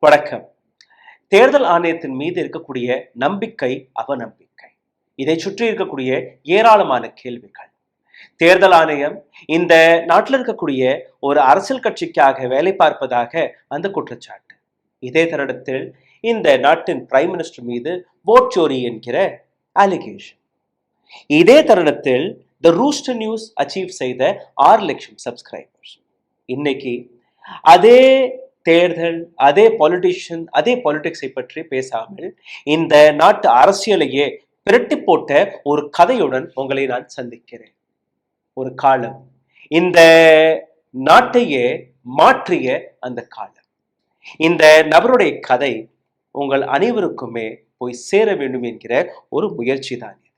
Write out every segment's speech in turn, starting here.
வணக்கம். தேர்தல் ஆணையத்தின் மீது இருக்கக்கூடிய நம்பிக்கை, அவநம்பிக்கை, இதை சுற்றி இருக்கக்கூடிய ஏராளமான கேள்விகள். தேர்தல் ஆணையம் இந்த நாட்டில் இருக்கக்கூடிய ஒரு அரசியல் கட்சிக்காக வேலை பார்ப்பதாக அந்த குற்றச்சாட்டு. இதே தருணத்தில் இந்த நாட்டின் பிரைம் மினிஸ்டர் மீது ஓட் சோரி என்கிற அலிகேஷன். இதே தருணத்தில் த ரூஸ்டர் நியூஸ் அச்சீவ் செய்த 6 லட்சம் சப்ஸ்கிரைபர்ஸ். இன்னைக்கு அதே தேர்தல், அதே பொலிட்டிஷியன், அதே பொலிட்டிக்ஸை பற்றி பேசாமல் இந்த நாட்டு அரசியலையே பிரட்டி போட்ட ஒரு கதையுடன் உங்களை நான் சந்திக்கிறேன். ஒரு காலம், இந்த நாட்டையே மாற்றிய அந்த காலம். இந்த நபருடைய கதை உங்கள் அனைவருக்குமே போய் சேர வேண்டும் என்கிற ஒரு முயற்சி தான் இது.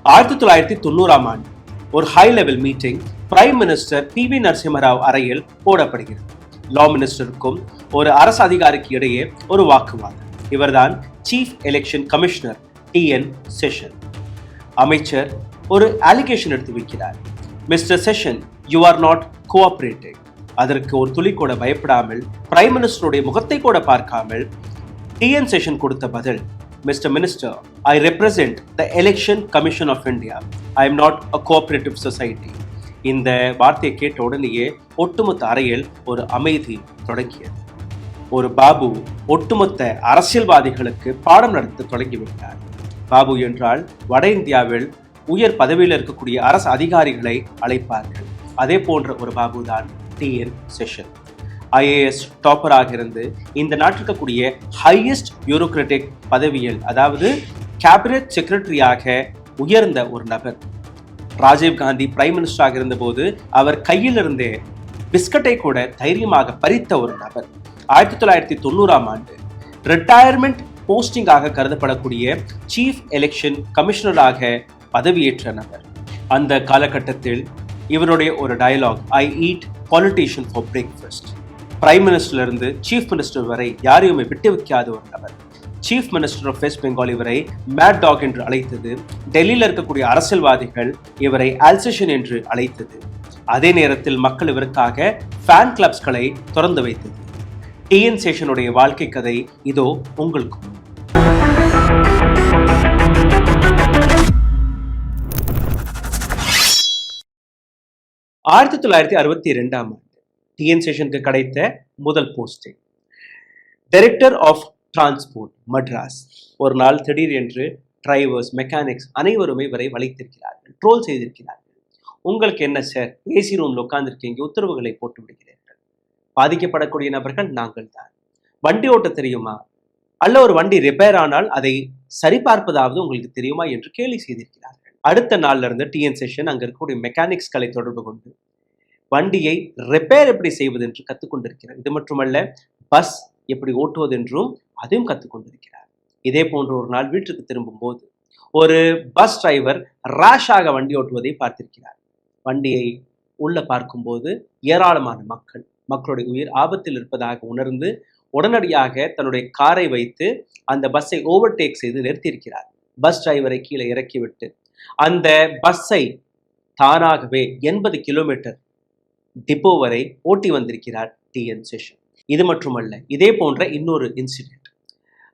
1990ஆம் ஆண்டு ஒரு high level meeting prime minister PV Narasimha Rao அறையில் போடப்படுகிறது. லா மினிஸ்டருக்கும் ஒரு அரசு அதிகாரிக்கு இடையே ஒரு வாக்குவாதம். இவர்தான் chief election commissioner TN session. அமைச்சர் ஒரு அலிகேஷன் எடுத்து வைக்கிறார். Mister session, you are not cooperating. அதற்கு ஒரு துளி கூட பயப்படாமல், பிரைம் மினிஸ்டருடைய முகத்தை கூட பார்க்காமல் TN செஷன் கொடுத்த பதில், mister minister, I represent the election commission of India. I am not a cooperative society. இந்த வார்த்தையை கேட்ட உடனேயே ஒட்டுமொத்த அறையில் ஒரு அமைதி தொடங்கியது. ஒரு பாபு ஒட்டுமொத்த அரசியல்வாதிகளுக்கு பாடம் நடத்த தொடங்கிவிட்டார். பாபு என்றால் வட இந்தியாவில் உயர் பதவியில் இருக்கக்கூடிய அரசு அதிகாரிகளை அழைப்பார்கள். அதே போன்ற ஒரு பாபு தான் TN செஷன். IAS டாப்பராக இருந்து இந்த நாட்டில் இருக்கக்கூடிய ஹையஸ்ட் பியூரோக்ராட்டிக் பதவியில், அதாவது கேபினட் செக்ரட்டரியாக உயர்ந்த ஒரு நபர். ராஜீவ்காந்தி பிரைம் மினிஸ்டராக இருந்தபோது அவர் கையிலிருந்தே பிஸ்கட்டை கூட தைரியமாக பறித்த ஒரு நபர். 1990ஆம் ஆண்டு ரிட்டையர்மெண்ட் போஸ்டிங்காக கருதப்படக்கூடிய சீஃப் எலெக்ஷன் கமிஷனராக பதவியேற்ற நபர். அந்த காலகட்டத்தில் இவருடைய ஒரு dialogue, I eat politician for breakfast. Prime மினிஸ்டர்ல இருந்து சீஃப் மினிஸ்டர் வரை யாரையுமே விட்டு வைக்காத ஒரு நபர். Chief minister of West Bengal இவரை மேட் டாக் என்று அழைத்தது. டெல்லியில் இருக்கக்கூடிய அரசியல்வாதிகள் இவரை அல்சேஷன் என்று அழைத்தது. அதே நேரத்தில் மக்கள் இவருக்காக ஃபேன் கிளப்ஸ்களை திறந்து வைத்தது. TN செஷனுடைய வாழ்க்கை கதை இதோ உங்களுக்கு. 1962ஆம் ஆண்டு TN செஷனுக்கு கிடைத்த முதல் posting director of transport Madras. ஒரு நாள் திடீர் என்று டிரைவர்ஸ், மெக்கானிக்ஸ் அனைவருமே இவரை வளைத்திருக்கிறார்கள், ட்ரோல் செய்திருக்கிறார்கள். உங்களுக்கு என்ன சார், AC ரூம்ல உட்கார்ந்துருக்கீங்க, உத்தரவுகளை போட்டு விடுகிறீர்கள். பாதிக்கப்படக்கூடிய நபர்கள் நாங்கள் தான். வண்டி ஓட்ட தெரியுமா, அல்ல ஒரு வண்டி ரிப்பேர் ஆனால் அதை சரிபார்ப்பதாவது உங்களுக்கு தெரியுமா என்று கேலி செய்திருக்கிறார்கள். அடுத்த நாள்ல இருந்து TN செஷன் அங்க இருக்கக்கூடிய மெக்கானிக்ஸ்களை தொடர்பு கொண்டு வண்டியை ரிப்பேர் எப்படி செய்வது என்று கற்றுக்கொண்டிருக்கிறார். இது மட்டுமல்ல, பஸ் எப்படி ஓட்டுவது என்றும் அதையும் கற்றுக்கொண்டிருக்கிறார். இதே போன்ற ஒரு நாள் வீட்டுக்கு திரும்பும் போது ஒரு பஸ் டிரைவர் ரேஷாக வண்டி ஓட்டுவதை பார்த்திருக்கிறார். வண்டியை உள்ள பார்க்கும்போது ஏராளமான மக்களுடைய உயிர் ஆபத்தில் இருப்பதாக உணர்ந்து உடனடியாக தன்னுடைய காரை வைத்து அந்த பஸ்ஸை ஓவர்டேக் செய்து நிறுத்தியிருக்கிறார். பஸ் டிரைவரை கீழே இறக்கிவிட்டு அந்த பஸ்ஸை தானாகவே 80 கிலோமீட்டர் டிப்போ வரை ஓட்டி வந்திருக்கிறார் TN செஷன். இது மட்டுமல்ல, இதே போன்ற இன்னொரு இன்சிடென்ட்.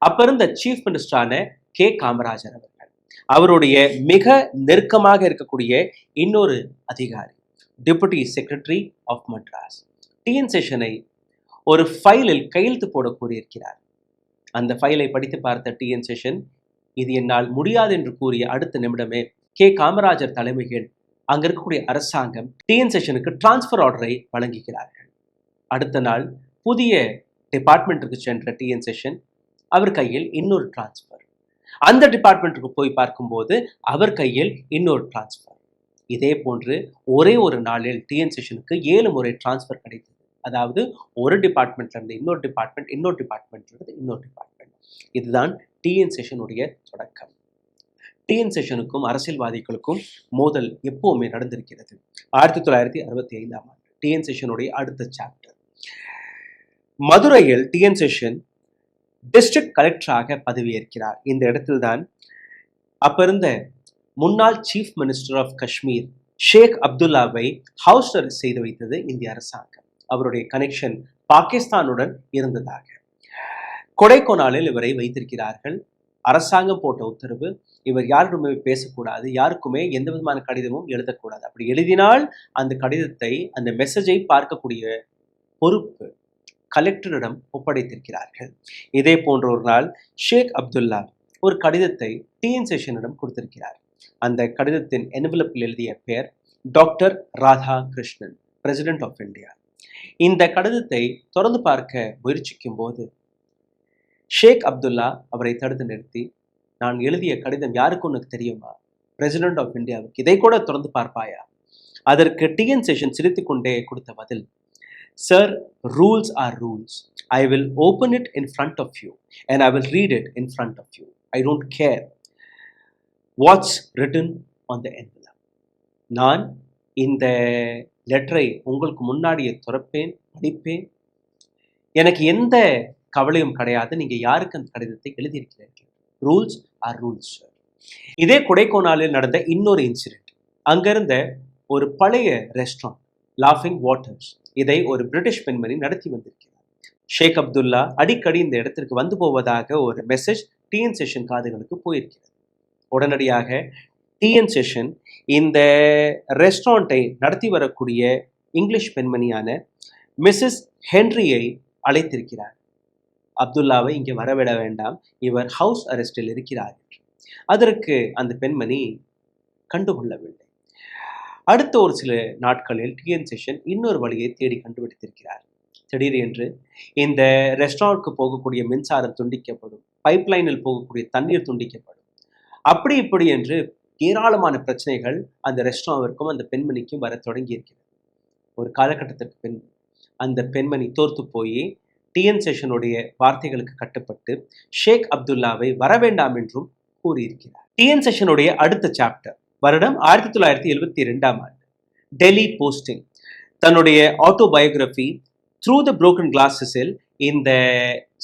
அப்ப இருந்த சீஃப் மினிஸ்டரான K. காமராஜர் அவர்கள், அவருடைய மிக நெருக்கமாக இருக்கக்கூடிய இன்னொரு அதிகாரி, deputy secretary of Madras, TN செஷனை ஒரு ஃபைலில் கையெழுத்து போட கூறியிருக்கிறார். அந்த ஃபைலை படித்து பார்த்த TN செஷன், இது என்னால் முடியாது என்று கூறிய அடுத்த நிமிடமே K. காமராஜர் தலைமையில் அங்க இருக்கக்கூடிய அரசாங்கம் TN செஷனுக்கு டிரான்ஸ்பர் ஆர்டரை வழங்குகிறார்கள். அடுத்த நாள் புதிய டிபார்ட்மெண்ட்டுக்கு சென்ற TN செஷன், அவர் கையில் இன்னொரு டிரான்ஸ்பர். அந்த டிபார்ட்மெண்ட்டுக்கு போய் பார்க்கும்போது அவர் கையில் இன்னொரு டிரான்ஸ்பர். இதே போன்று ஒரே ஒரு நாளில் TN செஷனுக்கு 7 முறை டிரான்ஸ்பர் கிடைத்தது. அதாவது ஒரு டிபார்ட்மெண்ட்ல இருந்து இன்னொரு டிபார்ட்மெண்ட், இன்னொரு டிபார்ட்மெண்ட்ல இருந்து இன்னொரு டிபார்ட்மெண்ட். இதுதான் TN செஷனுடைய தொடக்கம். TN செஷனுக்கும் அரசியல்வாதிகளுக்கும் மோதல் எப்பவுமே நடந்திருக்கிறது. 1965ஆம் ஆண்டு TN செஷனுடைய அடுத்த சாப்டர். மதுரையில் TN செஷன் டிஸ்ட்ரிக்ட் கலெக்டராக பதவியேற்கிறார். இந்த இடத்தில்தான் அப்ப இருந்த முன்னாள் chief minister of Kashmir Sheikh அப்துல்லாவை ஹவுஸ் அரெஸ்ட் செய்து வைத்தது இந்திய அரசாங்கம். அவருடைய கனெக்ஷன் பாகிஸ்தானுடன் இருந்ததாக. கொடைக்கானலில் இவரை வைத்திருக்கிறார்கள். அரசாங்கம் போட்ட உத்தரவு, இவர் யாருமே பேசக்கூடாது, யாருக்குமே எந்த விதமான கடிதமும் எழுதக்கூடாது. அப்படி எழுதினால் அந்த கடிதத்தை, அந்த மெசேஜை பார்க்கக்கூடிய பொறுப்பு கலெக்டரிடம் ஒப்படைத்திருக்கிறார்கள். இதே போன்ற ஒரு நாள் ஷேக் அப்துல்லா ஒரு கடிதத்தை டிஎன் சேஷனிடம் கொடுத்திருக்கிறார். அந்த கடிதத்தின் என்வலப்பில் எழுதிய பெயர் doctor Radha Krishnan, president of India. இந்த கடிதத்தை தொடர்ந்து பார்க்க முயற்சிக்கும் போது ஷேக் அப்துல்லா அவரை தடுத்து நிறுத்தி, நான் எழுதிய கடிதம் யாருக்கு உனக்கு தெரியுமா? பிரசிடென்ட் ஆஃப் இந்தியாவுக்கு. இதை கூட தொடர்ந்து பார்ப்பாயா? அதற்கு டிஎன் சேஷன் சிரித்து கொண்டே கொடுத்த பதில், sir, rules are rules. I will open it in front of you and I will read it in front of you. I don't care what's written on the envelope. நான் இந்த லெட்டரை உங்களுக்கு முன்னாடியே துறப்பேன், படிப்பேன். எனக்கு எந்த கவலையும் கிடையாது. நீங்க யாருக்கு அந்த கடிதத்தை எழுதியிருக்கிறீர்கள். Rules are rules. இதே கொடைக்கானலில் நடந்த இன்னொரு இன்சிடென்ட். அங்கிருந்த ஒரு பழைய ரெஸ்டாரண்ட், லாஃபிங் வாட்டர்ஸ், இதை ஒரு பிரிட்டிஷ் பெண்மணி நடத்தி வந்திருக்கிறார். ஷேக் அப்துல்லா அடிக்கடி இந்த இடத்திற்கு வந்து போவதாக ஒரு மெசேஜ் டிஎன் சேஷன் காதுகளுக்கு போயிருக்கிறது. உடனடியாக டிஎன் சேஷன் இந்த ரெஸ்டாரண்ட்டை நடத்தி வரக்கூடிய இங்கிலீஷ் பெண்மணியான மிஸ்ஸஸ் ஹென்ரியை அழைத்திருக்கிறார். அப்துல்லாவை இங்கே வரவிட வேண்டாம், இவர் ஹவுஸ் அரெஸ்டில் இருக்கிறார். அதற்கு அந்த பெண்மணி கண்டுகொள்ளவில்லை. அடுத்த ஒரு சில நாட்களில் டிஎன் சேஷன் இன்னொரு வழியை தேடி கண்டுபிடித்திருக்கிறார். திடீரென்று இந்த ரெஸ்டாரண்ட்க்கு போகக்கூடிய மின்சாரம் துண்டிக்கப்படும், பைப்லைனில் போகக்கூடிய தண்ணீர் துண்டிக்கப்படும், அப்படி இப்படி என்று ஏராளமான பிரச்சனைகள் அந்த ரெஸ்டாரண்ட்டிற்கும் அந்த பெண்மணிக்கும் வர தொடங்கி இருக்கிறது. ஒரு காலகட்டத்திற்கு பின் அந்த பெண்மணி தோர்த்து போய் டிஎன் சேஷனுடைய வார்த்தைகளுக்கு கட்டுப்பட்டு ஷேக் அப்துல்லாவை வரவேண்டாம் என்றும் கூறியிருக்கிறார். டிஎன் சேஷனுடைய அடுத்த சாப்டர் வருடம் 1972 டெல்லி போஸ்டிங். தன்னுடைய ஆட்டோபயோகிராஃபி த்ரூ த புரோக்கன் கிளாஸஸில் இந்த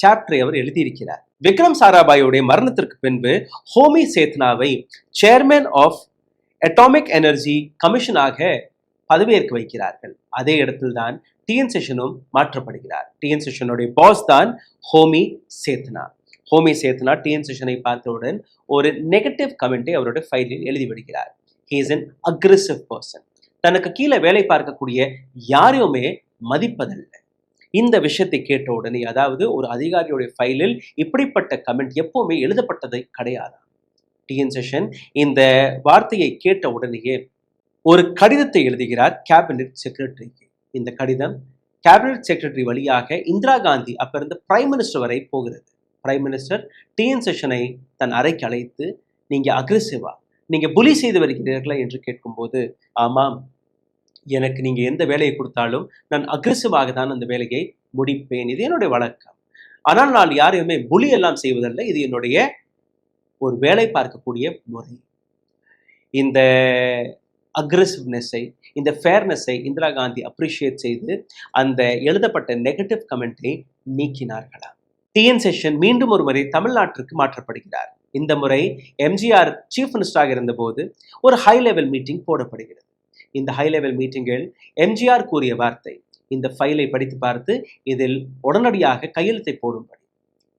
சாப்டரை அவர் எழுதியிருக்கிறார். விக்ரம் சாராபாயுடைய மரணத்திற்கு பின்பு ஹோமி சேத்னாவை சேர்மேன் ஆஃப் அட்டாமிக் எனர்ஜி கமிஷனாக பதவியேற்க வைக்கிறார்கள். அதே இடத்தில்தான் டிஎன் சேஷனும் மாற்றப்படுகிறார். டிஎன் சேஷனுடைய பாஸ் தான் ஹோமி சேத்னா. ஹோமி சேத்னா டிஎன் சேஷனை பார்த்தவுடன் ஒரு நெகட்டிவ் கமெண்டை அவருடைய ஃபைலில் எழுதி விடுகிறார். He is an aggressive person. தனக்கு கீழே வேலை பார்க்கக்கூடிய யாரையுமே மதிப்பதல்ல. இந்த விஷயத்தை கேட்ட உடனே, அதாவது ஒரு அதிகாரியுடைய ஃபைலில் இப்படிப்பட்ட கமெண்ட் எப்பவுமே எழுதப்பட்டதை கிடையாது. டிஎன் சேஷன் இந்த வார்த்தையை கேட்ட உடனேயே ஒரு கடிதத்தை எழுதுகிறார் கேபினட் செக்ரட்டரிக்கு. இந்த கடிதம் கேபினட் செக்ரட்டரி வழியாக இந்திரா காந்தி, அப்ப இருந்த பிரைம் மினிஸ்டர் வரை போகிறது. பிரைம் மினிஸ்டர் டிஎன் சேஷனை தன் அறைக்கு அழைத்து, நீங்க அக்ரெசிவா, நீங்க புலி செய்து வருகிறீர்களா என்று கேட்கும்போது, ஆமாம், எனக்கு நீங்க எந்த வேலையை கொடுத்தாலும் நான் அக்ரெசிவாக தான் அந்த வேலையை முடிப்பேன், இது என்னுடைய வழக்கம். ஆனால் நான் யாரையுமே புலி எல்லாம் செய்வதல்ல, இது என்னுடைய ஒரு வேலை பார்க்கக்கூடிய முறை. இந்த அக்ரெசிவ்னஸை, இந்த ஃபேர்னஸை இந்திரா காந்தி அப்ரிஷியேட் செய்து அந்த எழுதப்பட்ட நெகட்டிவ் கமெண்ட்டை நீக்கினார்களா. டிஎன் சேஷன் மீண்டும் ஒரு முறை தமிழ்நாட்டிற்கு மாற்றப்படுகிறார். இந்த முறை எம்ஜிஆர் சீஃப் மினிஸ்டராக இருந்தபோது ஒரு ஹை லெவல் மீட்டிங் போடப்படுகிறது. இந்த ஹை லெவல் மீட்டிங்கில் எம்ஜிஆர் கூறிய வார்த்தை, இந்த ஃபைலை படித்து பார்த்து இதில் உடனடியாக கையெழுத்தை போடும்படி.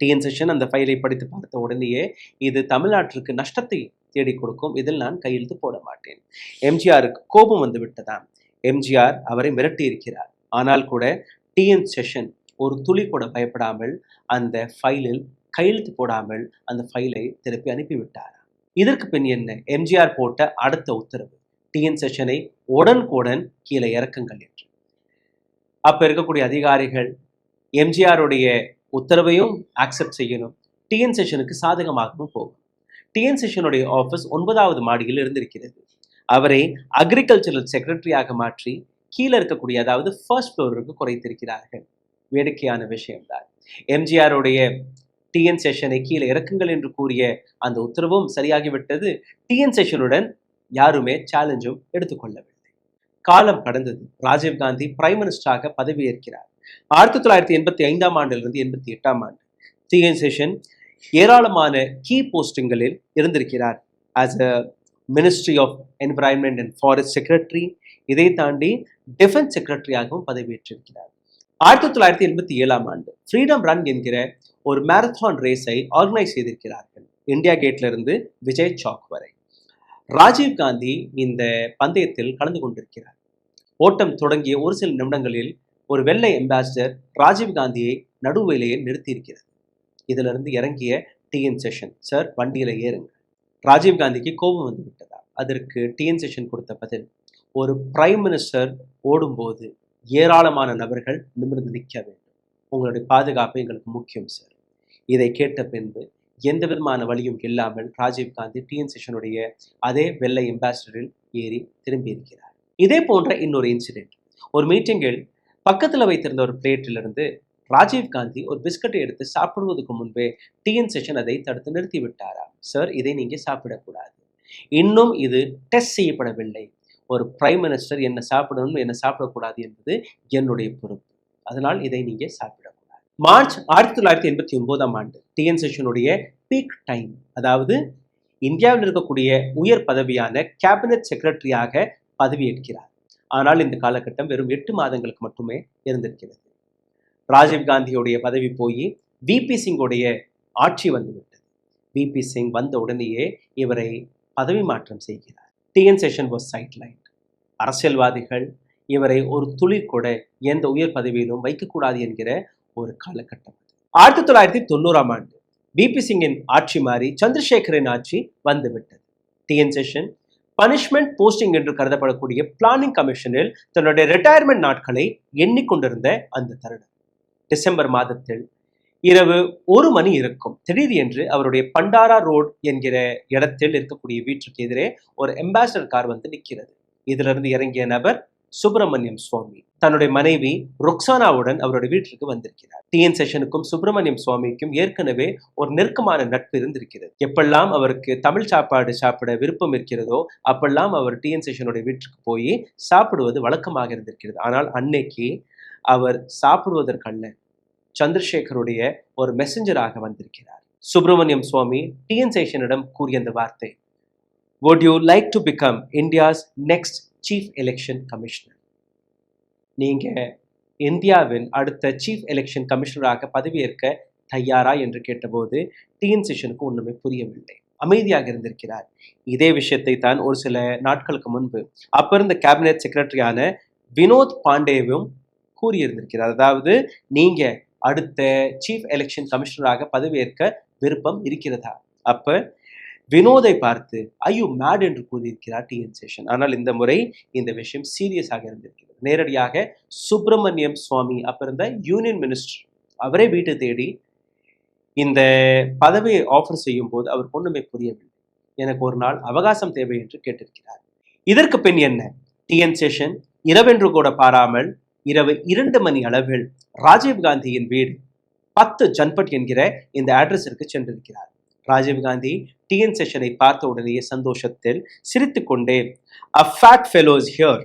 டிஎன் சேஷன் அந்த ஃபைலை படித்து பார்த்த உடனேயே, இது தமிழ்நாட்டிற்கு நஷ்டத்தை தேடி கொடுக்கும், இதில் நான் கையெழுத்து போட மாட்டேன். எம்ஜிஆருக்கு கோபம் வந்து விட்டதாம். எம்ஜிஆர் அவரை மிரட்டி இருக்கிறார். ஆனால் கூட டிஎன் சேஷன் ஒரு துளி கூட பயப்படாமல் அந்த ஃபைலில் கையெழுத்து போடாமல் அந்த ஃபைலை திருப்பி அனுப்பிவிட்டார். இதற்கு பின் என்ன? எம்ஜிஆர் போட்ட அடுத்த உத்தரவு, டிஎன் சேஷனை உடனுக்குடன் கீழே இறக்குங்கள் என்று. அப்ப இருக்கக்கூடிய அதிகாரிகள் எம்ஜிஆருடைய உத்தரவையும் ஆக்செப்ட் செய்யணும், டிஎன் சேஷனுக்கு சாதகமாகவும் போகும். டிஎன் சேஷனுடைய ஆஃபீஸ் 9வது மாடியில் இருந்திருக்கிறது. அவரை அக்ரிகல்ச்சரல் செக்ரட்டரியாக மாற்றி கீழே இருக்கக்கூடிய, அதாவது ஃபர்ஸ்ட் ஃப்ளோருக்கு குறைத்திருக்கிறார்கள். வேடிக்கையான விஷயம்தான். எம்ஜிஆருடைய டிஎன் சேஷனை கீழே இறக்குங்கள் என்று கூறிய அந்த உத்தரவும் சரியாகிவிட்டது. டிஎன் சேஷனுடன் யாருமே சேலஞ்சும் எடுத்துக்கொள்ளவில்லை. காலம் கடந்தது. ராஜீவ்காந்தி பிரைம் மினிஸ்டராக பதவியேற்கிறார். 1985 இருந்து 88 டிஎன் சேஷன் ஏராளமான கீ போஸ்டிங்களில் இருந்திருக்கிறார். As a ministry of environment and forest secretary, இதை தாண்டி டிஃபென்ஸ் செக்ரட்டரியாகவும் பதவியேற்றிருக்கிறார். 1987 ஃப்ரீடம் ரன் என்கிற ஒரு மேரத்தான் ரேஸை ஆர்கனைஸ் செய்திருக்கிறார்கள். இந்தியா கேட்ல இருந்து விஜய் சாக் வரை. ராஜீவ் காந்தி இந்த பந்தயத்தில் கலந்து கொண்டிருக்கிறார். ஓட்டம் தொடங்கிய ஒரு சில நிமிடங்களில் ஒரு வெள்ளை அம்பாசிடர் ராஜீவ் காந்தியை நடுவிலேயே நிறுத்தியிருக்கிறது. இதுல இருந்து இறங்கிய டிஎன் செஷன், சார் வண்டியில ஏறுங்க. ராஜீவ் காந்திக்கு கோபம் வந்து விட்டதா? அதற்கு டிஎன் செஷன் கொடுத்த பதில், ஒரு பிரைம் மினிஸ்டர் ஓடும்போது ஏராளமான நபர்கள் நிமிர்ந்து நிற்க வேண்டும். உங்களுடைய பாதுகாப்பு எங்களுக்கு முக்கியம் சார். இதை கேட்ட பின்பு எந்த விதமான வழியும் இல்லாமல் ராஜீவ் காந்தி டிஎன் செஷனுடைய அதே வெள்ளை அம்பாசிடரில் ஏறி திரும்பி இருக்கிறார். இதே போன்ற இன்னொரு இன்சிடென்ட், ஒரு மீட்டிங்கில் பக்கத்தில் வைத்திருந்த ஒரு பிளேட்டிலிருந்து ராஜீவ் காந்தி ஒரு பிஸ்கட்டை எடுத்து சாப்பிடுவதற்கு முன்பே டிஎன் செஷன் அதை தடுத்து நிறுத்தி விட்டாரா? சார், இதை நீங்க சாப்பிடக்கூடாது, இன்னும் இது டெஸ்ட் செய்யப்படவில்லை. ஒரு பிரைம் மினிஸ்டர் என்ன சாப்பிடணும் என்ன சாப்பிடக்கூடாது என்பது என்னுடைய பொறுப்பு, அதனால் இதை நீங்க சாப்பிடக்கூடாது. மார்ச் 1989 டிஎன் செஷனுடைய பீக் டைம், அதாவது இந்தியாவில் இருக்கக்கூடிய உயர் பதவியான கேபினட் செக்ரட்டரியாக பதவியேற்கிறார். ஆனால் இந்த காலகட்டம் வெறும் 8 மாதங்களுக்கு மட்டுமே இருந்திருக்கிறது. ராஜீவ் காந்தியுடைய பதவி போய் விபி சிங்குடைய ஆட்சி வந்துவிட்டது. விபி சிங் வந்த உடனேயே இவரை பதவி மாற்றம் செய்கிறார். TN session was sideline. அரசியல்வாதிகள் இவரை ஒரு துளி கூட எந்த உயர் பதவியிலும் வைக்கக்கூடாது என்கிற ஒரு காலகட்டம். 1990 விபி சிங்கின் ஆட்சி மாறி சந்திரசேகரின் ஆட்சி வந்துவிட்டது. டிஎன் செஷன் பனிஷ்மெண்ட் போஸ்டிங் என்று கருதப்படக்கூடிய பிளானிங் கமிஷனில் தன்னுடைய ரிட்டையர்மெண்ட் நாட்களை எண்ணிக்கொண்டிருந்த அந்த தருணம், டிசம்பர் மாதத்தில் இரவு 1 மணி இருக்கும். திடீர் என்று அவருடைய பண்டாரா ரோட் என்கிற இடத்தில் இருக்கக்கூடிய வீட்டுக்கு எதிரே ஒரு அம்பாசிடர் கார் வந்து நிற்கிறது. இதிலிருந்து இறங்கிய நபர் சுப்பிரமணியம் சுவாமி தன்னுடைய மனைவி ருக்ஸானாவுடன் அவருடைய வீட்டிற்கு வந்திருக்கிறார். டிஎன் செஷனுக்கும் சுப்பிரமணியம் சுவாமிக்கும் ஏற்கனவே ஒரு நெருக்கமான நட்பு இருந்திருக்கிறது. எப்பெல்லாம் அவருக்கு தமிழ் சாப்பாடு சாப்பிட விருப்பம் இருக்கிறதோ அப்பெல்லாம் அவர் டிஎன் செஷனுடைய வீட்டுக்கு போய் சாப்பிடுவது வழக்கமாக இருந்திருக்கிறது. ஆனால் அன்னைக்கு அவர் சாப்பிடுவதற்கல்ல, சந்திரசேகருடைய ஒரு மெசஞ்சராக வந்திருக்கிறார். சுப்பிரமணியம் சுவாமி டிஎன் செஷனிடம் கூறிய அந்த வார்த்தை, would you like to become India's next chief election commissioner? நீங்க இந்தியாவின் அடுத்த சீஃப் எலெக்ஷன் கமிஷனராக பதவியேற்க தயாரா என்று கேட்டபோது டிஎன் செஷனுக்கு ஒன்றுமே புரியவில்லை, அமைதியாக இருந்திருக்கிறார். இதே விஷயத்தை தான் ஒரு சில நாட்களுக்கு முன்பு அப்ப இருந்த கேபினெட் செக்ரட்டரியான வினோத் பாண்டேவும் கூறியிருந்திருக்கிறார். அதாவது, நீங்க அடுத்த சீஃப் எலெக்ஷன் கமிஷனராக பதவியேற்க விருப்பம் இருக்கிறதா? அப்ப வினோதை பார்த்து ஐயோ மேட் என்று கூறியிருக்கிறார் டிஎன் செஷன். ஆனால் இந்த முறை இந்த விஷயம் சீரியஸாக இருந்திருக்கிறது. நேரடியாக சுப்பிரமணியம் சுவாமி அப்ப இருந்த யூனியன் மினிஸ்டர் அவரே வீட்டு தேடி இந்த பதவியை ஆஃபர் செய்யும் போது அவர் ஒண்ணுமே புரியவில்லை. எனக்கு ஒரு நாள் அவகாசம் தேவை என்று கேட்டிருக்கிறார். இதற்கு பின் என்ன, டிஎன் செஷன் இரவென்று கூட பாராமல் இரவு 2 மணி அளவில் ராஜீவ் காந்தியின் வீடு 10 ஜன்பட் என்கிற இந்த அட்ரஸிற்கு சென்றிருக்கிறார். ராஜீவ் காந்தி டிஎன் செஷனை பார்த்த உடனேயே சந்தோஷத்தில் சிரித்துக்கொண்டே, a fat fellow is here,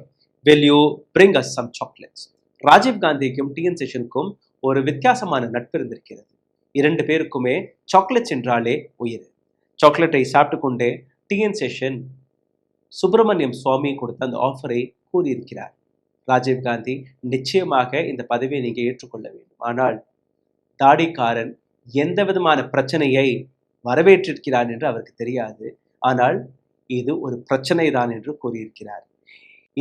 will you bring us some chocolates? Rajiv காந்திக்கும் டிஎன் செஷனுக்கும் ஒரு வித்தியாசமான நட்பு இருந்திருக்கிறது. 2 பேருக்குமே சாக்லேட்ஸ் என்றாலே உயிர். சாக்லேட்டை சாப்பிட்டு கொண்டே டிஎன் செஷன் சுப்பிரமணியம் சுவாமி கொடுத்த அந்த ஆஃபரை கூறியிருக்கிறார். ராஜீவ் காந்தி, நிச்சயமாக இந்த பதவியை நீங்க ஏற்றுக்கொள்ள வேண்டும், ஆனால் தாடிக்காரன் எந்த விதமான பிரச்சனையை வரவேற்றிருக்கிறார் என்று அவருக்கு தெரியாது, ஆனால் இது ஒரு பிரச்சனை தான் என்று கூறியிருக்கிறார்.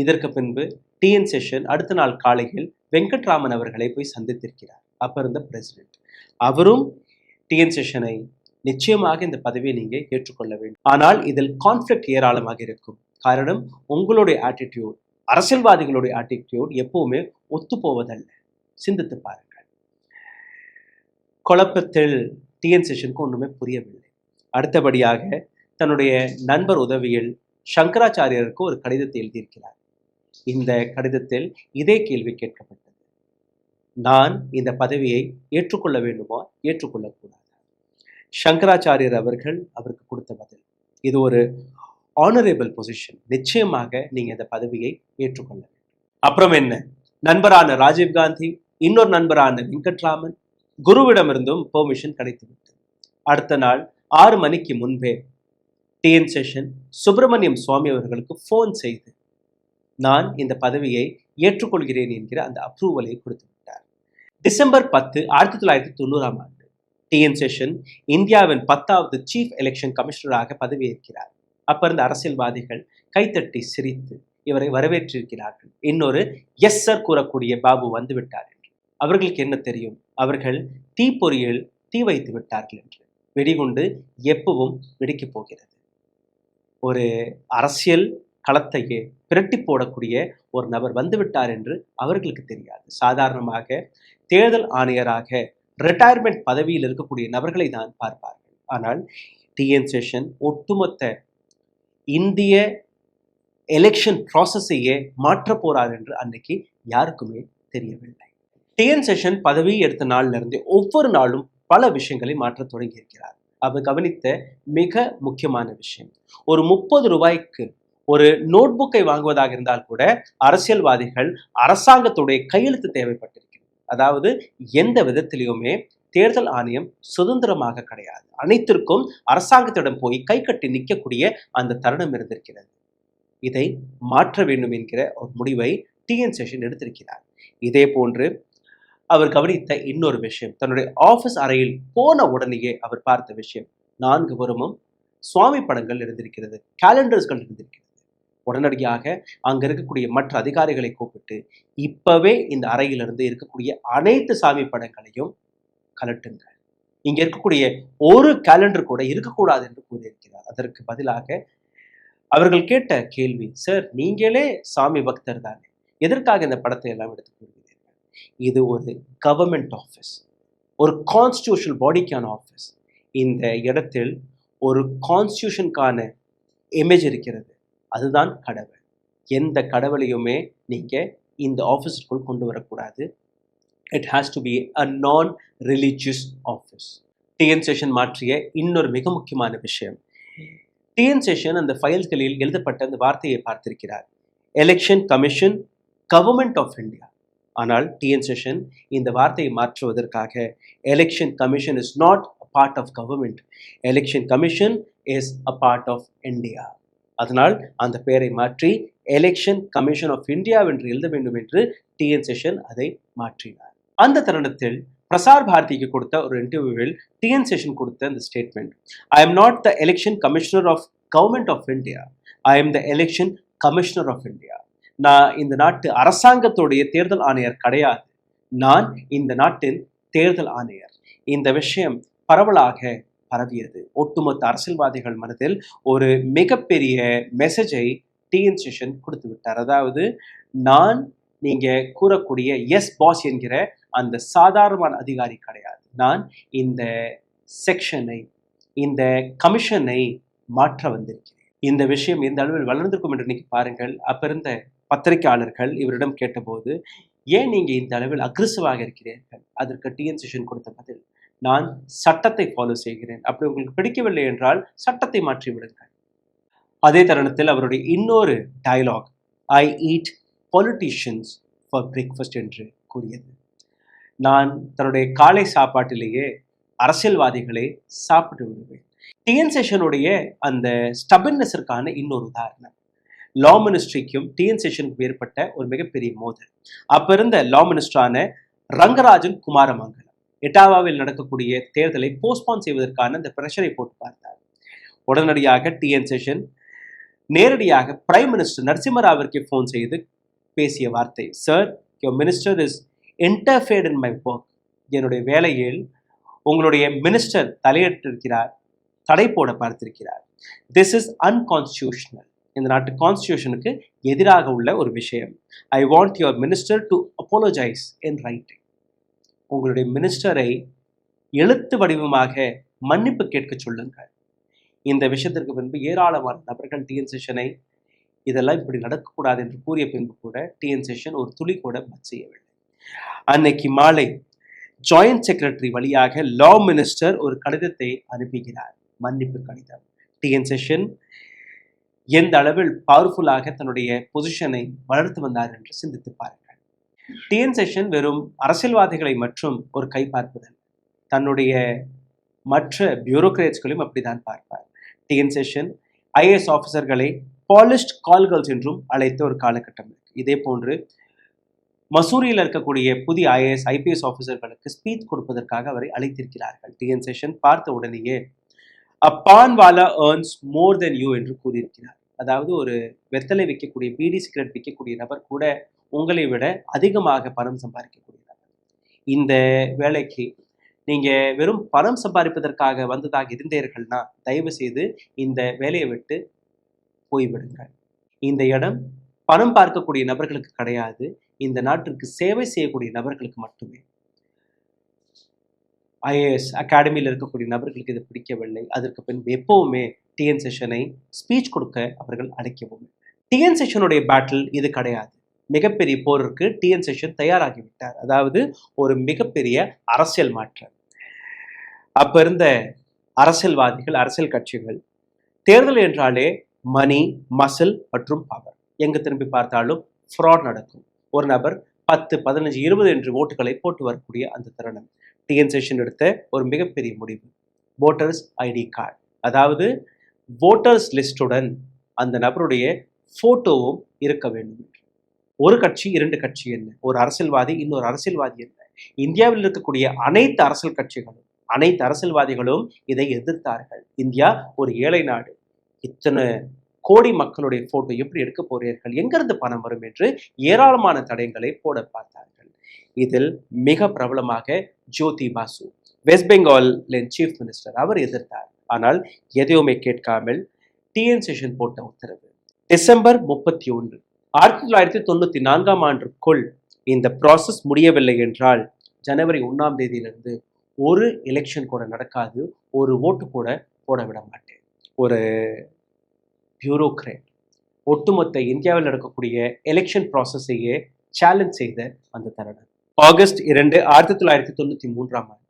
இதற்கு பின்பு டிஎன் செஷன் அடுத்த நாள் காலையில் வெங்கட்ராமன் அவர்களை போய் சந்தித்திருக்கிறார், அப்ப இருந்த பிரசிடென்ட். அவரும் டிஎன் செஷனை, நிச்சயமாக இந்த பதவியை நீங்க ஏற்றுக்கொள்ள வேண்டும், ஆனால் இதில் கான்ஃபிளிக்ட் ஏராளமாக இருக்கும். காரணம், உங்களுடைய ஆட்டிடியூட், அரசியல்வாதிகளுடைய ஆட்டிடியூட் எப்பவுமே ஒத்து போவதல்ல, சிந்தித்து பாருங்கள். குழப்பத்தில் டிஎன் செஷனுக்கு ஒன்றுமே புரியவில்லை. அடுத்தபடியாக தன்னுடைய நண்பர் உதவியில் சங்கராச்சாரியருக்கு ஒரு கடிதத்தை எழுதியிருக்கிறார். இந்த கடிதத்தில் இதே கேள்வி கேட்கப்பட்டது, நான் இந்த பதவியை ஏற்றுக்கொள்ள வேண்டுமா ஏற்றுக்கொள்ளக்கூடாது? சங்கராச்சாரியர் அவர்கள் அவருக்கு கொடுத்த பதில், இது ஒரு ஆனரபிள் பொசிஷன், நிச்சயமாக நீங்க இந்த பதவியை ஏற்றுக்கொள்ள வேண்டும். அப்புறம் என்ன, நண்பரான ராஜீவ் காந்தி, இன்னொரு நண்பரான வெங்கட்ராமன், குருவிடமிருந்தும் பெர்மிஷன் கிடைத்துவிட்டது. அடுத்த நாள் 6 மணிக்கு முன்பே டிஎன் செஷன் சுப்பிரமணியம் சுவாமி அவர்களுக்கு போன் செய்து, நான் இந்த பதவியை ஏற்றுக்கொள்கிறேன் என்கிற அந்த அப்ரூவலை கொடுத்து விட்டார். டிசம்பர் 10 1990ஆம் ஆண்டு டிஎன் சேஷன் இந்தியாவின் 10வது சீஃப் எலெக்ஷன் கமிஷனராக பதவியேற்கிறார். அப்ப இருந்த அரசியல்வாதிகள் கைத்தட்டி சிரித்து இவரை வரவேற்றிருக்கிறார்கள். இன்னொரு எஸ் சார் கூறக்கூடிய பாபு வந்து விட்டார் என்று. அவர்களுக்கு என்ன தெரியும்? அவர்கள் தீப்பொறியில் தீ வைத்து விட்டார்கள் என்று. வெடிகுண்டு எப்பவும் வெடிக்கப் போகிறது. ஒரு அரசியல் களத்தையே பிரட்டி போடக்கூடிய ஒரு நபர் வந்துவிட்டார் என்று அவர்களுக்கு தெரியாது. சாதாரணமாக தேர்தல் ஆணையராக ரிட்டையர்மெண்ட் பதவியில் இருக்கக்கூடிய நபர்களை தான் பார்ப்பார்கள். ஆனால் டிஎன் சேஷன் ஒட்டுமொத்த இந்திய எலெக்ஷன் ப்ராசஸையே மாற்ற போறார் என்று அன்னைக்கு யாருக்குமே தெரியவில்லை. டிஎன் சேஷன் பதவி எடுத்த நாள்ல இருந்து ஒவ்வொரு நாளும் பல விஷயங்களை மாற்ற தொடங்கி இருக்கிறார். அவர் கவனித்த மிக முக்கியமான விஷயம், ஒரு 30 ரூபாய்க்கு ஒரு நோட் புக்கை வாங்குவதாக இருந்தால் கூட அரசியல்வாதிகள் அரசாங்கத்துடைய கையெழுத்து தேவைப்பட்டிருக்கிறது. அதாவது எந்த விதத்திலையுமே தேர்தல் ஆணையம் சுதந்திரமாக கிடையாது. அனைத்திற்கும் அரசாங்கத்திடம் போய் கை கட்டி நிற்கக்கூடிய அந்த தருணம் இருந்திருக்கிறது. இதை மாற்ற வேண்டும் என்கிற ஒரு முடிவை டிஎன் சேஷன் எடுத்திருக்கிறார். இதே போன்று அவர் கவனித்த இன்னொரு விஷயம், தன்னுடைய ஆபீஸ் அறையில் போன உடனேயே அவர் பார்த்த விஷயம், 4 புறமும் சுவாமி படங்கள் இருந்திருக்கிறது, கேலண்டர்ஸ்கள் இருந்திருக்கிறது. உடனடியாக அங்க இருக்கக்கூடிய மற்ற அதிகாரிகளை கூப்பிட்டு, இப்பவே இந்த அறையிலிருந்து இருக்கக்கூடிய அனைத்து சாமி படங்களையும் கலட்டுங்கள், இங்க இருக்கக்கூடிய ஒரு கேலண்டர் கூட இருக்கக்கூடாது என்று கூறியிருக்கிறார். அதற்கு பதிலாக அவர்கள் கேட்ட கேள்வி, சார் நீங்களே சாமி பக்தர் தானே, எதற்காக இந்த படத்தை எல்லாம் எடுத்து கூறுகிறீர்கள்? இது ஒரு கவர்மெண்ட் ஆஃபீஸ், ஒரு கான்ஸ்டியூஷனல் பாடிக்கான ஆஃபீஸ். இந்த இடத்தில் ஒரு கான்ஸ்டியூஷனுக்கான இமேஜ் இருக்கிறது, அதுதான் கடவுள். எந்த கடவுளையுமே நீங்க இந்த ஆஃபீஸுக்குள் கொண்டு வரக்கூடாது. It has to be a நான் ரிலீஜியஸ் ஆஃபீஸ். டிஎன் சேஷன் மாற்றிய இன்னொரு மிக முக்கியமான விஷயம், டிஎன் சேஷன் அந்த ஃபைல்ஸ்களில் எழுதப்பட்ட அந்த வார்த்தையை பார்த்திருக்கிறார், election commission government of India. ஆனால் டிஎன் சேஷன் இந்த வார்த்தையை மாற்றுவதற்காக, election commission is not a part of government, election commission is a part of India. அதனால் அந்த பெயரை மாற்றி எலெக்ஷன் கமிஷன் ஆஃப் இந்தியா என்று எழுத வேண்டும் என்று டிஎன் சேஷன் அதை மாற்றினார். அந்த தருணத்தில் பிரசார் பாரதிக்கு கொடுத்த ஒரு இன்டர்வியூவில் டிஎன் சேஷன் கொடுத்த அந்த statement, I am not the election commissioner of government of India, I am the election commissioner of India. நான் இந்த நாட்டு அரசாங்கத்துடைய தேர்தல் ஆணையர் கிடையாது, நான் இந்த நாட்டின் தேர்தல் ஆணையர். இந்த விஷயம் பரவலாக பரவியது. ஒட்டுமொத்த அரசியல்வாதிகள் மனதில் ஒரு மிகப்பெரிய மெசேஜை டிஎன் சேஷன் கொடுத்து விட்டார். அதாவது நான் நீங்க கூறக்கூடிய எஸ் பாஸ் என்கிற அந்த சாதாரணமான அதிகாரி கிடையாது, நான் இந்த செக்ஷனை, இந்த கமிஷனை மாற்ற வந்திருக்கிறேன். இந்த விஷயம் எந்த அளவில் வளர்ந்திருக்கும் என்று இன்னைக்கு பாருங்கள். அப்ப இருந்த பத்திரிகையாளர்கள் இவரிடம் கேட்டபோது, ஏன் நீங்க இந்த அளவில் அக்ரெசிவாக இருக்கிறீர்கள்? அதற்கு டிஎன் சேஷன் கொடுத்த பதில், நான் சட்டத்தை ஃபாலோ செய்கிறேன், அப்படி உங்களுக்கு பிடிக்கவில்லை என்றால் சட்டத்தை மாற்றி விடுங்கள். அதே தருணத்தில் அவருடைய இன்னொரு dialogue, I eat politicians for breakfast என்று கூறியது. நான் தன்னுடைய காலை சாப்பாட்டிலேயே அரசியல்வாதிகளை சாப்பிட்டு விடுவேன். டிஎன் சேஷனுடைய அந்த ஸ்டபின்னஸிற்கான இன்னொரு உதாரணம், லா மினிஸ்ட்ரிக்கும் டிஎன் சேஷனுக்கும் ஏற்பட்ட ஒரு மிகப்பெரிய மோதல். அப்ப இருந்த லா மினிஸ்டரான ரங்கராஜன் குமாரமங்கலம் எட்டாவாவில் நடக்கக்கூடிய தேர்தலை போஸ்ட்பான் செய்வதற்கான அந்த பிரஷரை போட்டு பார்த்தார். உடனடியாக டிஎன் சேஷன் நேரடியாக பிரைம் மினிஸ்டர் நரசிம்மராவிற்கு போன் செய்து பேசிய வார்த்தை, sir your minister is interfered in my work, என்னுடைய வேலையில் உங்களுடைய மினிஸ்டர் தலையிட்டிருக்கிறார், தடை போட பார்த்திருக்கிறார். திஸ் இஸ் அன்கான்ஸ்டியூஷனல், இந்த நாட்டு கான்ஸ்டியூஷனுக்கு எதிராக உள்ள ஒரு விஷயம். I want your minister to apologise in writing, உங்களுடைய மினிஸ்டரை எழுத்து வடிவமாக மன்னிப்பு கேட்க சொல்லுங்கள். இந்த விஷயத்திற்கு பின்பு ஏராளமான நபர்கள் டிஎன் சேஷனை இதெல்லாம் இப்படி நடக்கக்கூடாது என்று கூறிய பின்பு கூட டிஎன் சேஷன் ஒரு துளி கூட பட் செய்யவில்லை. அன்னைக்கு மாலை ஜாயிண்ட் செக்ரட்டரி வழியாக லா மினிஸ்டர் ஒரு கடிதத்தை அனுப்புகிறார், மன்னிப்பு கடிதம். டிஎன் சேஷன் எந்த அளவில் பவர்ஃபுல்லாக தன்னுடைய பொசிஷனை வளர்த்து வந்தார் என்று சிந்தித்து பாருங்கள். டிஎன் சேஷன் வெறும் அரசியல்வாதிகளை மற்றும் ஒரு கை பார்ப்பதல்ல, தன்னுடைய மற்ற பியூரோக்ராட்ஸ்களையும் அப்படிதான் பார்ப்பார். டிஎன் சேஷன் ஐஏஎஸ் ஆஃபீஸர்களை பாலிஷ்ட் கால்கர்ஸ் என்றும் அழைத்த ஒரு காலகட்டம் இருக்கு. இதே போன்று மசூரியில் இருக்கக்கூடிய புதிய ஐஏஎஸ் ஐபிஎஸ் ஆஃபீஸர்களுக்கு ஸ்பீச் கொடுப்பதற்காக அவரை அழைத்திருக்கிறார்கள். டிஎன் சேஷன் பார்த்த உடனேயே Bhanwala earns more then you என்று கூறியிருக்கிறார். அதாவது ஒரு வெத்தலை விற்கக்கூடிய பீடி சிகரெட் விற்கக்கூடிய நபர் கூட உங்களை விட அதிகமாக பணம் சம்பாதிக்கக்கூடிய நபர். இந்த வேலைக்கு நீங்க வெறும் பணம் சம்பாதிப்பதற்காக வந்ததாக இருந்தீர்கள்னா தயவு செய்து இந்த வேலையை விட்டு போய்விடுங்கள். இந்த இடம் பணம் பார்க்கக்கூடிய நபர்களுக்கு கிடையாது, இந்த நாட்டிற்கு சேவை செய்யக்கூடிய நபர்களுக்கு மட்டுமே. ஐஏஎஸ் அகாடமியில் இருக்கக்கூடிய நபர்களுக்கு இது பிடிக்கவில்லை. அதற்கு பின் எப்பவுமே டிஎன் சேஷனை ஸ்பீச் கொடுக்க அவர்கள் அழைக்கவும். டிஎன் சேஷனுடைய பேட்டில் இது கிடையாது. மிகப்பெரிய போருக்கு டிஎன் சேஷன் தயாராகிவிட்டார். அதாவது ஒரு மிகப்பெரிய அரசியல் மாற்றம். அப்ப இருந்த அரசியல்வாதிகள், அரசியல் கட்சிகள் தேர்தல் என்றாலே மணி, மசில் மற்றும் பவர். எங்க திரும்பி பார்த்தாலும் ஃப்ராட் நடக்கும். ஒரு நபர் 10, 15, 20 என்று ஓட்டுகளை போட்டு வரக்கூடிய அந்த தருணம். டிஎன் சேஷன் எடுத்த ஒரு மிகப்பெரிய முடிவு, ஓட்டர்ஸ் ஐடி கார்டு. அதாவது ஓட்டர்ஸ் லிஸ்டுடன் அந்த நபருடைய போட்டோவும் இருக்க வேண்டும். ஒரு கட்சி, 2 கட்சி என்ன, ஒரு அரசியல்வாதி, இன்னொரு அரசியல்வாதி என்ன. இந்தியாவில் இருக்கக்கூடிய அனைத்து அரசியல் கட்சிகளும், அனைத்து அரசியல்வாதிகளும் இதை எதிர்த்தார்கள். இந்தியா ஒரு ஏழை நாடு, இத்தனை கோடி மக்களுடைய போட்டோ எப்படி எடுக்க போறீர்கள், எங்கிருந்து பணம் வரும் என்று ஏராளமான தடயங்களை போட பார்த்தார்கள். இதில் மிக பிரபலமாக ஜோதி பாசு, வெஸ்ட் பெங்காலின் சீஃப் மினிஸ்டர், அவர் எதிர்த்தார். ஆனால் எதையுமே கேட்காமல் டிஎன் சேஷன் போட்ட உத்தரவு டிசம்பர் 31, 1994 ஆண்டுக்குள் இந்த ப்ராசஸ் முடியவில்லை என்றால் ஜனவரி 1ஆம் தேதியிலிருந்து ஒரு எலெக்ஷன் கூட நடக்காது, ஒரு ஓட்டு கூட போட விட மாட்டேன். ஒரு பியூரோக்ரேட் ஒட்டுமொத்த இந்தியாவில் நடக்கக்கூடிய எலெக்ஷன் ப்ராசஸையே சேலஞ்ச் செய்த அந்த தருணம். ஆகஸ்ட் 2, 1993 ஆண்டு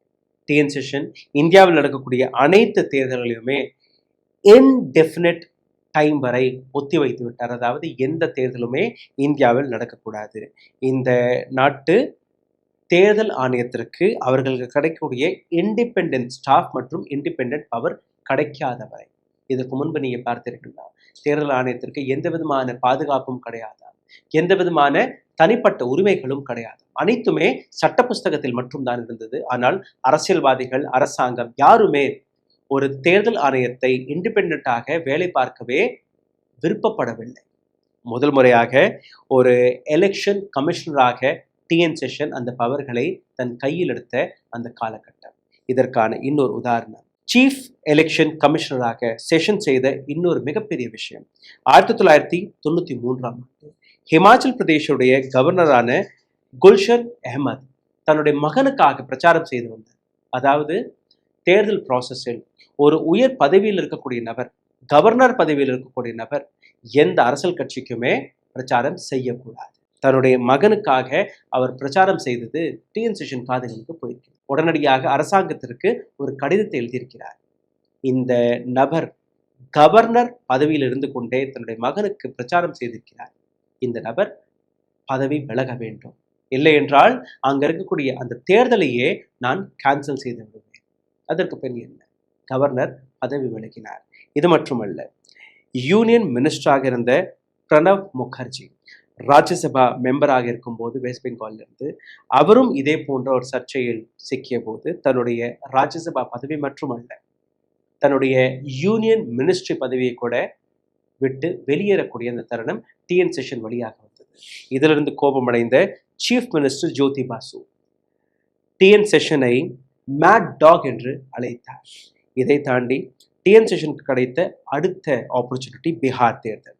டிஎன் சேஷன் இந்தியாவில் நடக்கக்கூடிய அனைத்து தேர்தல்களையுமே இன்டெஃபினிட் டைம் வரை ஒத்தி வைத்து விட்டார். அதாவது எந்த தேர்தலுமே இந்தியாவில் நடக்கக்கூடாது. இந்த நாட்டு தேர்தல் ஆணையத்திற்கு அவர்களுக்கு கிடைக்கக்கூடிய இண்டிபெண்டன்ட் ஸ்டாஃப் மற்றும் இண்டிபெண்டன்ட் பவர் கிடைக்காத வரை. இதற்கு முன்பு நீங்க பார்த்தீர்களா, தேர்தல் ஆணையத்திற்கு எந்த விதமான பாதுகாப்பும் கிடையாது, எந்த விதமான தனிப்பட்ட உரிமைகளும் கிடையாது. அனைத்துமே சட்ட புஸ்தகத்தில் மட்டும்தான் இருந்தது. ஆனால் அரசியல்வாதிகள், அரசாங்கம் யாருமே ஒரு தேர்தல் ஆணையத்தை இண்டிபெண்டாக வேலை பார்க்கவே விருப்பப்படவில்லை. முதல் முறையாக ஒரு எலெக்ஷன் கமிஷனராக டிஎன் சேஷன் அந்த பவர்களை தன் கையில் எடுத்த அந்த காலகட்டம். இதற்கான இன்னொரு உதாரணம், சீஃப் எலெக்ஷன் கமிஷனராக செஷன் செய்த இன்னொரு மிகப்பெரிய விஷயம், 1993 ஆண்டு ஹிமாச்சல் பிரதேஷுடைய கவர்னரான குல்ஷன் அஹமத் தன்னுடைய மகனுக்காக பிரச்சாரம் செய்து வந்தார். அதாவது தேர்தல் ப்ராசஸில் ஒரு உயர் பதவியில் இருக்கக்கூடிய நபர், கவர்னர் பதவியில் இருக்கக்கூடிய நபர் எந்த அரசியல் கட்சிக்குமே பிரச்சாரம் செய்யக்கூடாது. தன்னுடைய மகனுக்காக அவர் பிரச்சாரம் செய்தது டிஎன் சேஷன் காதுகளுக்கு போயிருக்கு. உடனடியாக அரசாங்கத்திற்கு ஒரு கடிதத்தை எழுதியிருக்கிறார். இந்த நபர் கவர்னர் பதவியில் இருந்து கொண்டே தன்னுடைய மகனுக்கு பிரச்சாரம் செய்திருக்கிறார். இந்த நபர் பதவி விலக வேண்டும், இல்லை என்றால் அங்க இருக்கக்கூடிய அந்த தேர்தலையே நான் கேன்சல் செய்து விடுவேன். அதற்கு பின் என்ன, கவர்னர் பதவி விலகினார். இது மட்டுமல்ல, யூனியன் மினிஸ்டராக இருந்த பிரணவ் முகர்ஜி ராஜ்யசபா மெம்பராக இருக்கும்போது வெஸ்ட் பெங்காலில் இருந்து அவரும் இதே போன்ற ஒரு சர்ச்சையில் சிக்கிய போது தன்னுடைய ராஜ்யசபா பதவி மட்டுமல்ல, தன்னுடைய யூனியன் மினிஸ்ட்ரி பதவியை கூட விட்டு வெளியேறக்கூடிய அந்த தருணம் டிஎன் சேஷன் வழியாக வந்தது. இதிலிருந்து கோபமடைந்த சீஃப் மினிஸ்டர் ஜோதி பாசு டிஎன் சேஷனை மேட் டாக் என்று அழைத்தார். இதை தாண்டி டிஎன் சேஷனுக்கு கிடைத்த அடுத்த ஆப்பர்ச்சுனிட்டி பீகார் தேர்தல்.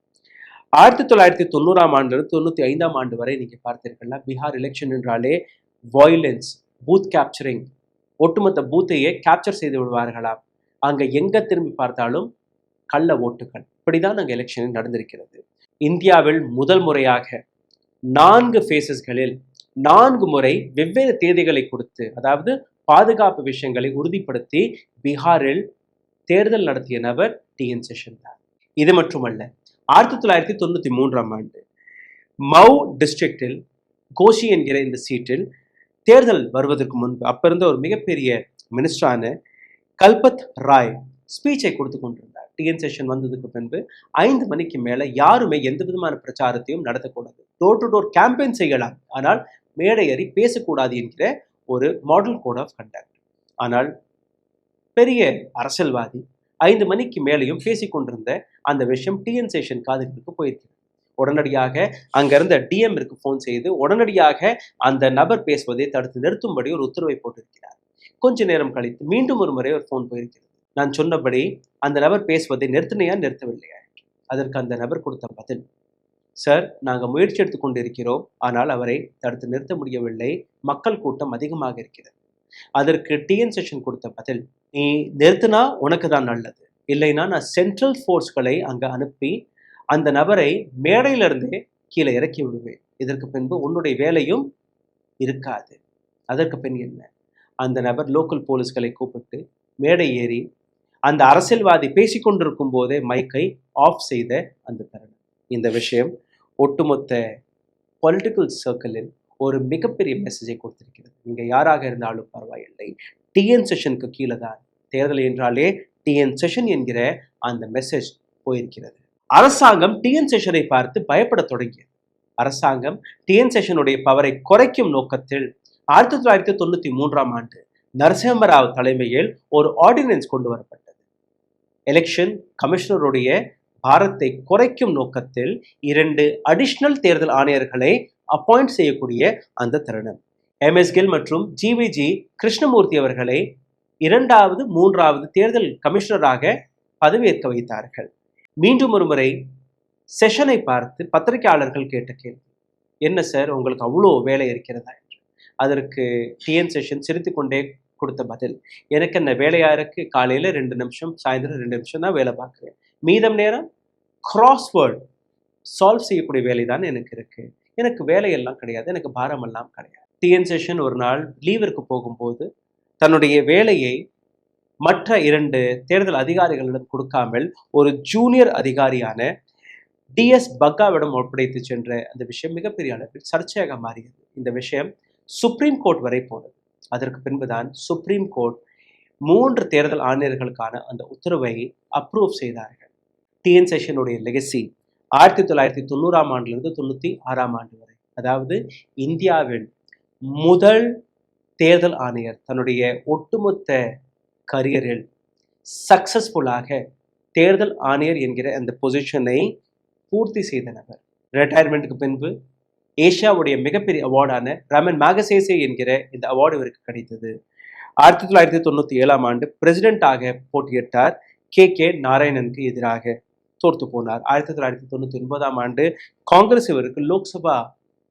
1990 ஆண்டிலிருந்து 95 ஆண்டு வரை நீங்க பார்த்தீர்கள்னா பீகார் எலெக்ஷன் என்றாலே வயலன்ஸ், பூத் கேப்சரிங், ஒட்டுமொத்த பூத்தையே கேப்சர் செய்து விடுவார்களாம். அங்க எங்க திரும்பி பார்த்தாலும் கள்ள ஓட்டுகள். இப்படிதான் அங்கே எலெக்ஷன் நடந்திருக்கிறது. இந்தியாவில் முதல் முறையாக 4 ஃபேஸஸ்களில் 4 முறை வெவ்வேறு தேதிகளை கொடுத்து, அதாவது பாதுகாப்பு விஷயங்களை உறுதிப்படுத்தி பீகாரில் தேர்தல் நடத்திய நபர் டிஎன் சேஷன் தான். இது மட்டுமல்ல, 1993 ஆண்டு மவு டிஸ்ட்ரிக்டில் கோஷி என்கிற இந்த சீட்டில் தேர்தல் வருவதற்கு முன்பு அப்ப இருந்த ஒரு மிகப்பெரிய மினிஸ்டரான கல்பத் ராய் ஸ்பீச்சை கொடுத்து கொண்டிருந்தார். டிஎன் செஷன் வந்ததுக்கு பின்பு 5 மணிக்கு மேல யாருமே எந்த விதமான பிரச்சாரத்தையும் நடத்தக்கூடாது. டோர் டு டோர் கேம்பெயின் செய்யலாம், ஆனால் மேடை ஏறி பேசக்கூடாது என்கிற ஒரு மாடல் கோட் ஆஃப் கண்டக்ட். ஆனால் பெரிய அரசியல்வாதி 5 மணிக்கு மேலேயும் பேசிக்கொண்டிருந்த அந்த விஷயம் டிஎன் சேஷன் காதுகளுக்கு போயிருக்கு. உடனடியாக அங்கிருந்த டிஎம்மிற்கு ஃபோன் செய்து உடனடியாக அந்த நபர் பேசுவதை தடுத்து நிறுத்தும்படி ஒரு உத்தரவை போட்டிருக்கிறார். கொஞ்ச நேரம் கழித்து மீண்டும் ஒரு முறை ஒரு ஃபோன் போயிருக்கிறது. நான் சொன்னபடி அந்த நபர் பேசுவதை நிறுத்தினையா நிறுத்தவில்லையா? அதற்கு அந்த நபர் கொடுத்த பதில், சார், நாங்கள் முயற்சி எடுத்துக்கொண்டு இருக்கிறோம், ஆனால் அவரை தடுத்து நிறுத்த முடியவில்லை, மக்கள் கூட்டம் அதிகமாக இருக்கிறது. அதற்கு டிஎன் செஷன் கொடுத்த பதில், நீ நிறுத்தினா உனக்கு தான் நல்லது, இல்லைன்னா நான் சென்ட்ரல் ஃபோர்ஸ்களை அங்கே அனுப்பி அந்த நபரை மேடையிலிருந்தே கீழே இறக்கி விடுவேன். இதற்கு பின்பு உன்னுடைய வேலையும் இருக்காது. அதற்கு பின் என்ன? அந்த நபர் லோக்கல் போலீஸ்களை கூப்பிட்டு மேடை ஏறி அந்த அரசியல்வாதி பேசிக்கொண்டிருக்கும் போதே மைக்கை ஆஃப் செய்த அந்த தருணம். இந்த விஷயம் ஒட்டுமொத்த பொலிட்டிக்கல் சர்க்கிளில் ஒரு மிகப்பெரிய மெசேஜை கொடுத்திருக்கிறது. நீங்கள் யாராக இருந்தாலும் பரவாயில்லை, டிஎன் செஷனுக்கு கீழே தான் தேர்தல் என்றாலே டிஎன் செஷன் என்கிற அந்த மெசேஜ் போயிருக்கிறது. அரசாங்கம் டிஎன் செஷனை பார்த்து பயப்பட தொடங்கியது. அரசாங்கம் டிஎன் செஷனுடைய பவரை குறைக்கும் நோக்கத்தில் 1993 ஆண்டு நரசிம்மராவ் தலைமையில் ஒரு ஆர்டினன்ஸ் கொண்டு வரப்பட்டது. எலெக்ஷன் கமிஷனருடைய பாரத்தை குறைக்கும் நோக்கத்தில் 2 அடிஷனல் தேர்தல் ஆணையர்களை அப்பாயிண்ட் செய்யக்கூடிய அந்த தருணம். எம்எஸ் கில் மற்றும் ஜிவிஜி கிருஷ்ணமூர்த்தி அவர்களை 2வது 3வது தேர்தல் கமிஷனராக பதவியேற்க வைத்தார்கள். மீண்டும் ஒரு முறை செஷனை பார்த்து பத்திரிகையாளர்கள் கேட்ட கேள்வி, என்ன சார் உங்களுக்கு அவ்வளோ வேலை இருக்கிறதா என்று. அதற்கு டிஎன் செஷன் சிரித்து கொண்டே கொடுத்த பதில், எனக்கு என்ன வேலையா இருக்கு, காலையில் 2 நிமிஷம், சாயந்தரம் 2 நிமிஷம் தான் வேலை பார்க்குறேன், மீதம் நேரம் கிராஸ்வேர்ட் சால்வ் செய்யக்கூடிய வேலை தான் எனக்கு இருக்கு, எனக்கு வேலையெல்லாம் கிடையாது, எனக்கு பாரமெல்லாம் கிடையாது. டிஎன் செஷன் ஒரு நாள் லீவிற்கு போகும்போது தன்னுடைய வேலையை மற்ற 2 தேர்தல் அதிகாரிகளிடம் கொடுக்காமல் ஒரு ஜூனியர் அதிகாரியான டிஎஸ் பக்காவிடம் ஒப்படைத்து சென்ற அந்த விஷயம் மிகப்பெரிய அளவில் சர்ச்சையாக மாறியது. இந்த விஷயம் சுப்ரீம் கோர்ட் வரை போனது. அதற்கு பின்புதான் சுப்ரீம் கோர்ட் 3 தேர்தல் ஆணையர்களுக்கான அந்த உத்தரவை அப்ரூவ் செய்தார்கள். டிஎன் செஷனுடைய லெகசி 1990 ஆண்டிலிருந்து 96 ஆண்டு வரை, அதாவது இந்தியாவில் முதல் தேர்தல் ஆணையர் தன்னுடைய ஒட்டுமொத்த கரியரில் சக்சஸ்ஃபுல்லாக தேர்தல் ஆணையர் என்கிற அந்த பொசிஷனை பூர்த்தி செய்த நபர். ரிட்டையர்மெண்ட்டுக்கு பின்பு ஏஷியாவுடைய மிகப்பெரிய அவார்டான ரமன் மேகசேசே என்கிற இந்த அவார்டு இவருக்கு கிடைத்தது. 1997 ஆண்டு பிரசிடென்டாக போட்டியிட்டார். கே நாராயணனுக்கு எதிராக தோற்று போனார். 1999 ஆண்டு காங்கிரஸ் இவருக்கு லோக்சபா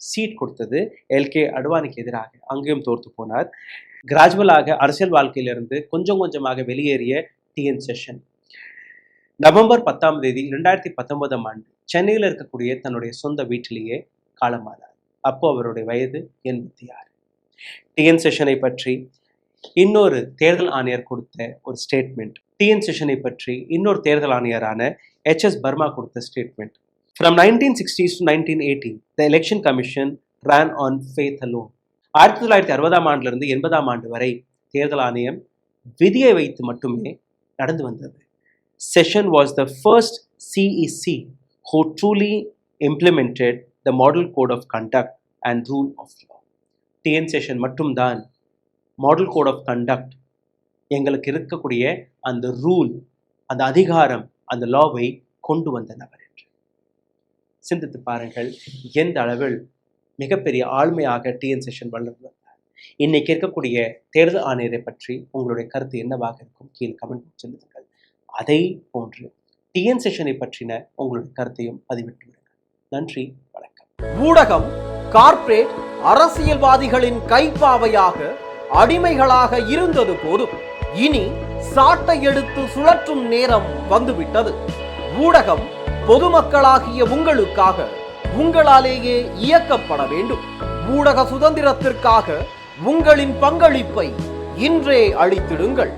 சீட் கொடுத்தது, எல்கே அத்வானிக்கு எதிராக, அங்கேயும் தோற்று போனார். கிராஜுவலாக அரசியல் வாழ்க்கையிலிருந்து கொஞ்சம் கொஞ்சமாக வெளியேறிய டிஎன் செஷன் நவம்பர் 10 2019 ஆண்டு சென்னையில் இருக்கக்கூடிய தன்னுடைய சொந்த வீட்டிலேயே காலமானார். அப்போ அவருடைய வயது 86. டிஎன் செஷனை பற்றி இன்னொரு தேர்தல் ஆணையர் கொடுத்த ஒரு ஸ்டேட்மெண்ட், டிஎன் செஷனை பற்றி இன்னொரு தேர்தல் ஆணையரான HS பர்மா கொடுத்த statement. From 1960s to 1980, the Election Commission ran on faith alone. 1960 ஆண்டிலிருந்து 80 ஆண்டு வரை தேர்தல் ஆணையம் விதியை வைத்து மட்டுமே நடந்து வந்தது. Session was the first CEC who truly implemented the Model Code of Conduct and Rule of Law. TN session மட்டும்தான் மாடல் கோட் ஆஃப் கண்டக்ட், எங்களுக்கு இருக்கக்கூடிய அந்த ரூல், அந்த அதிகாரம், அந்த லாவை கொண்டு வந்த நபர் என்று சிந்தித்து பாருங்கள். எந்த அளவில் மிகப்பெரிய ஆளுமையாக டிஎன் செஷன் வளர்ந்து வந்தார். இன்னைக்கு இருக்கக்கூடிய தேர்தல் ஆணையரை பற்றி உங்களுடைய கருத்து என்னவாக இருக்கும்? கீழே கமெண்ட் சொல்லுங்கள். அதை போன்று டிஎன் செஷனை பற்றின உங்களுடைய கருத்தையும் பதிவிட்டு விடுங்கள். நன்றி, வணக்கம். ஊடகம் கார்ப்பரேட் அரசியல்வாதிகளின் கைப்பாவையாக அடிமைகளாக இருந்தது போதும், இனி சாட்டை எடுத்து சுழற்றும் நேரம் வந்துவிட்டது. ஊடகம் பொதுமக்களாகிய உங்களுக்காக, உங்களாலேயே இயக்கப்பட வேண்டும். ஊடக சுதந்திரத்திற்காக உங்களின் பங்களிப்பை இன்றே அளித்திடுங்கள்.